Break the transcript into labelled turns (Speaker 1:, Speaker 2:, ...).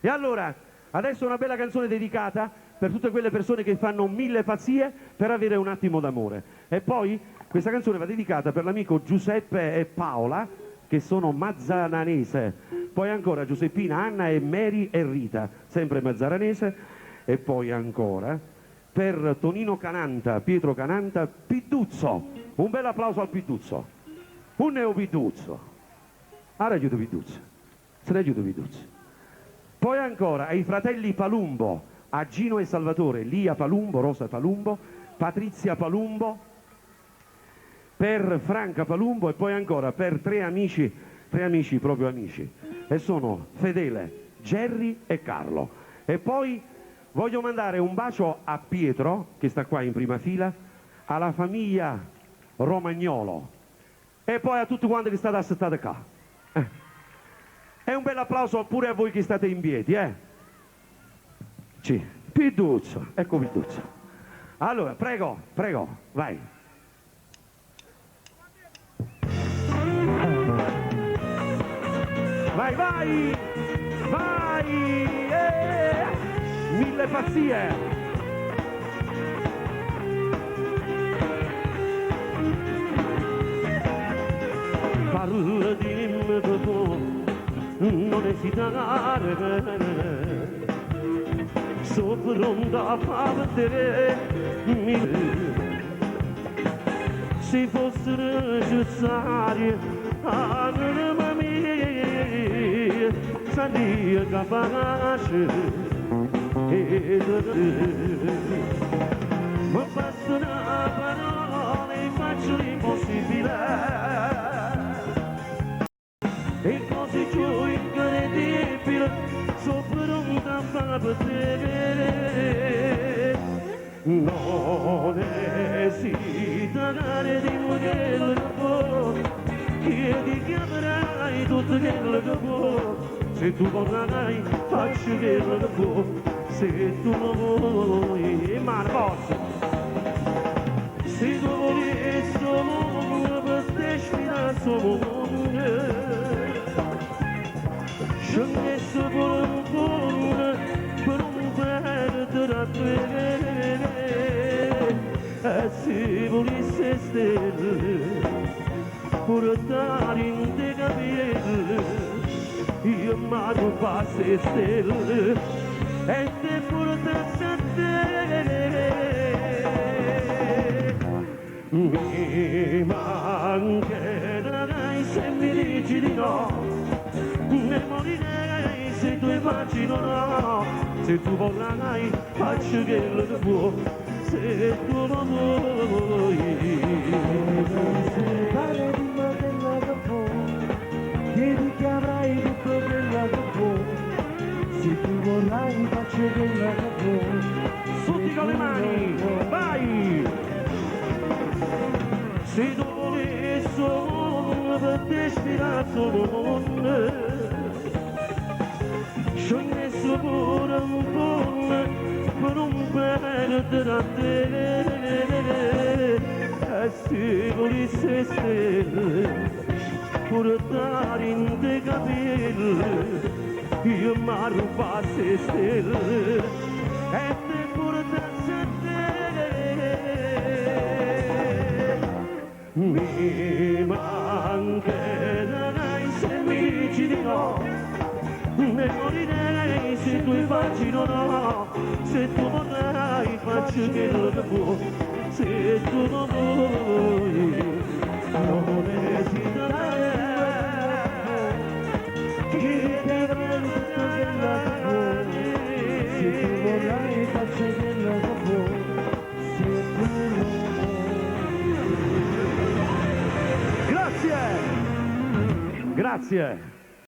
Speaker 1: E allora, adesso una bella canzone dedicata per tutte quelle persone che fanno 1000 pazzie per avere un attimo d'amore. E poi questa canzone va dedicata per l'amico Giuseppe e Paola, che sono mazzananese. Poi ancora Giuseppina, Anna e Mary e Rita, sempre mazzaranese. E poi ancora per Tonino Cananta, Pietro Cananta, Piduzzo. Un bel applauso al Piduzzo. Un neo Piduzzo. Ora aiuto Piduzzo. Se ne aiuto Piduzzo. Poi ancora ai fratelli Palumbo, a Gino e Salvatore, Lia Palumbo, Rosa Palumbo, Patrizia Palumbo, per Franca Palumbo e poi ancora per tre amici proprio amici, e sono Fedele, Gerry e Carlo. E poi voglio mandare un bacio a Pietro, che sta qua in prima fila, alla famiglia Romagnolo e poi a tutti quanti che state aspettati qua. E un bel applauso pure a voi che state in piedi, Sì, Piduzzo, ecco Piduzzo. Allora, prego, vai. Vai! 1000 pazzie! Parla di me proprio, non esitare, sono pronta a fare se fossero necessarie anima mia saria capace ma basta una parola e faccio l'impossibile e così giù incredibile sono pronta a fare per te non esitare di quello che vuoi chiedi che avrai tutto quello che vuoi se tu vorrai faccio quello che vuoi se tu non vuoi ma non posso se tu volessi mondo per te sfidare mondo scendesse pure un cuore per non perdere a te e se volesse stelle pure dare in te capelli io mano passe stelle e te pure danza a te mi mancherai se mi dici di no ne morirei se tu immagino no se tu vorrai faccio quello che vuoi se tu non vuoi se parli di me quello che vuoi chiedi che avrai tutto quello che vuoi se tu vorrai faccio quello che vuoi tutti con le mani vai se tu volessi per te spirato mondo scendesse pure un po' per non perdere a te e se volesse stelle pure dare in te capelli io mi rubassi stelle e te pure danza a te mi mancherai se mi dici di no ne morirei se tu immagino no se tu vorrai faccio quello che vuoi se tu non vuoi non esitare che ti avrai tutto quello che vuoi se tu vorrai faccio quello che vuoi se tu non vuoi grazie